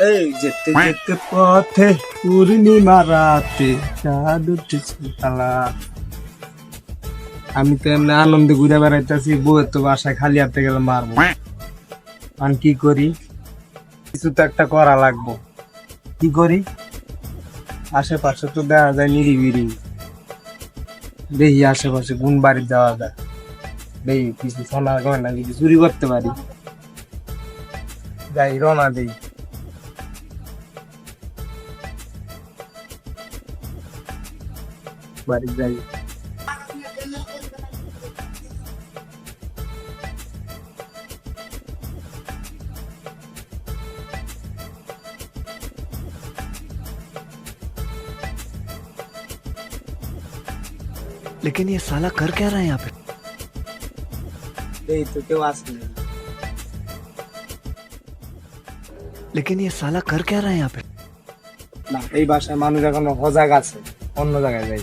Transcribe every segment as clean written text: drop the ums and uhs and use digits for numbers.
এই যেতে যেতে পথে পূর্ণিমা রাতে চাঁদ উঠেছে তালা। আমি তো এমনি আনন্দে ঘুরে বেড়াইতেছি, বউয়ের তো বাসায় খালি হাতে গেলে মারবো। আমি কি করি? কিছু তো একটা করা লাগবো। কি করি? আশেপাশে তো দেখা যায় নিরিবিরি, দেখি আশেপাশে কোন বাড়ি যাওয়া যায়, দেখি কিছু সোনা গয়না কিছু চুরি করতে পারি। যাই, রওনা দেই। বাড়ি যাই। लेकिन ये साला कर क्या रहा है यहाँ पे? এই তো কেউ আসেনি। लेकिन ये साला कर क्या रहा है यहाँ पे? না, এই বাসায় মানুষ এখনো সজাগ আছে, অন্য জায়গায় যাই।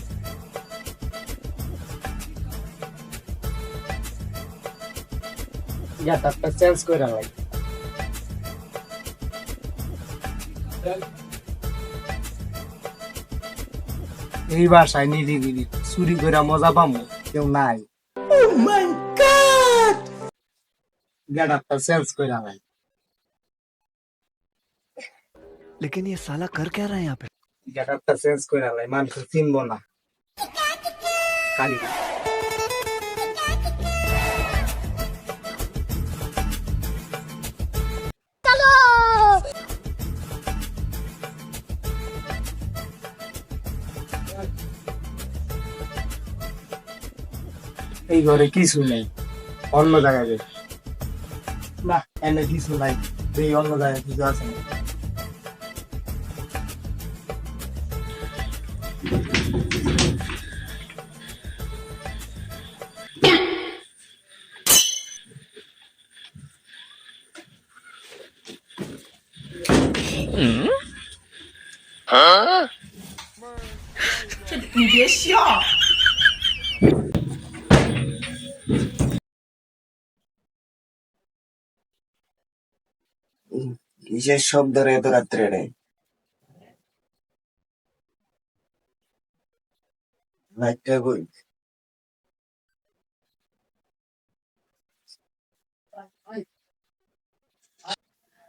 গেটআপটা চেঞ্জ করে লাই। এই বাসায় নিরিবিলি চুরি করে মজা পামু, কেউ নাই। গেটআপটা চেঞ্জ করে লাই। लेकिन ये साला कर क्या रहा है यहाँ पे? গেটআপটা চেঞ্জ করে লাই, মানুষ চিনবো না। কালি এই ঘরে কিছু নেই, অন্য জায়গায় যাই। না, এনে কিছু নাই, এই অন্য জায়গায় কিছু আছে না। কিসের শব্দ রে এত রাত্রে রে? লাইটটা কই?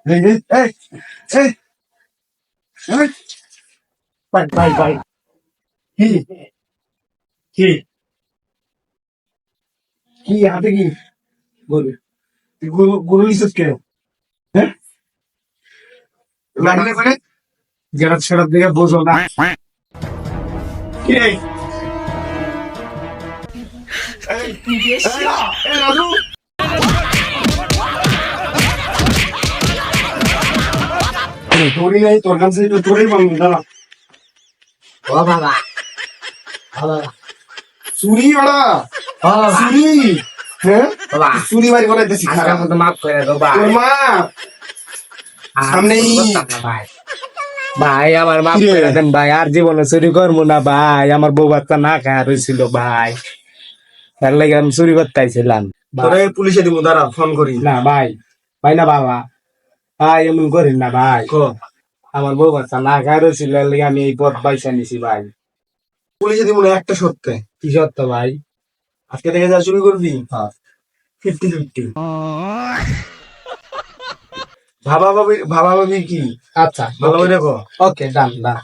এই, এই, এই, এই, এই, ভাই, ভাই, ভাই, কি কি কি হাতে কি গরু? তুই গরু নিছিস কে? হ্যাঁ, লাগলে করে গেরাত সেরাত দিকে বোঝো না। কি রে? এই, এই, এই, রাজু, দড়ি নাই তোর কাছে? একটু দড়ি পাবি, দাঁড়া। ও বাবা, চুরি ওরা, চুরি, হ্যাঁ, চুরি বাড়ি করে দিছি। খারাপ মতো মাফ করে দাও ভাই, মা সামনেই। ভাই আমার মাফ করে দেন ভাই, আর জীবনে চুরি করবো না ভাই। আমার বউ বাচ্চা না খায় রয়েছিল ভাই, তার লাগে আমি চুরি করতে আইছিলাম। তোরে পুলিশে দিব, দাঁড়া ফোন করি। না ভাই, ভাই না বাবা, ভাই এমন করেন না ভাই। আমার বউ বাচ্চা না খায় রয়েছিল, এর লাগে আমি এই পথ বাইসা নিছি ভাই। পুলিশে দিব না, একটা সত্যি। কি সত্য ভাই? আজকে থেকে যা চুরি করবি হ্যাঁ। 50-50। ভাবা ভাবি কি? আচ্ছা, ভালো করে দেখো। ওকে, ডান ডান।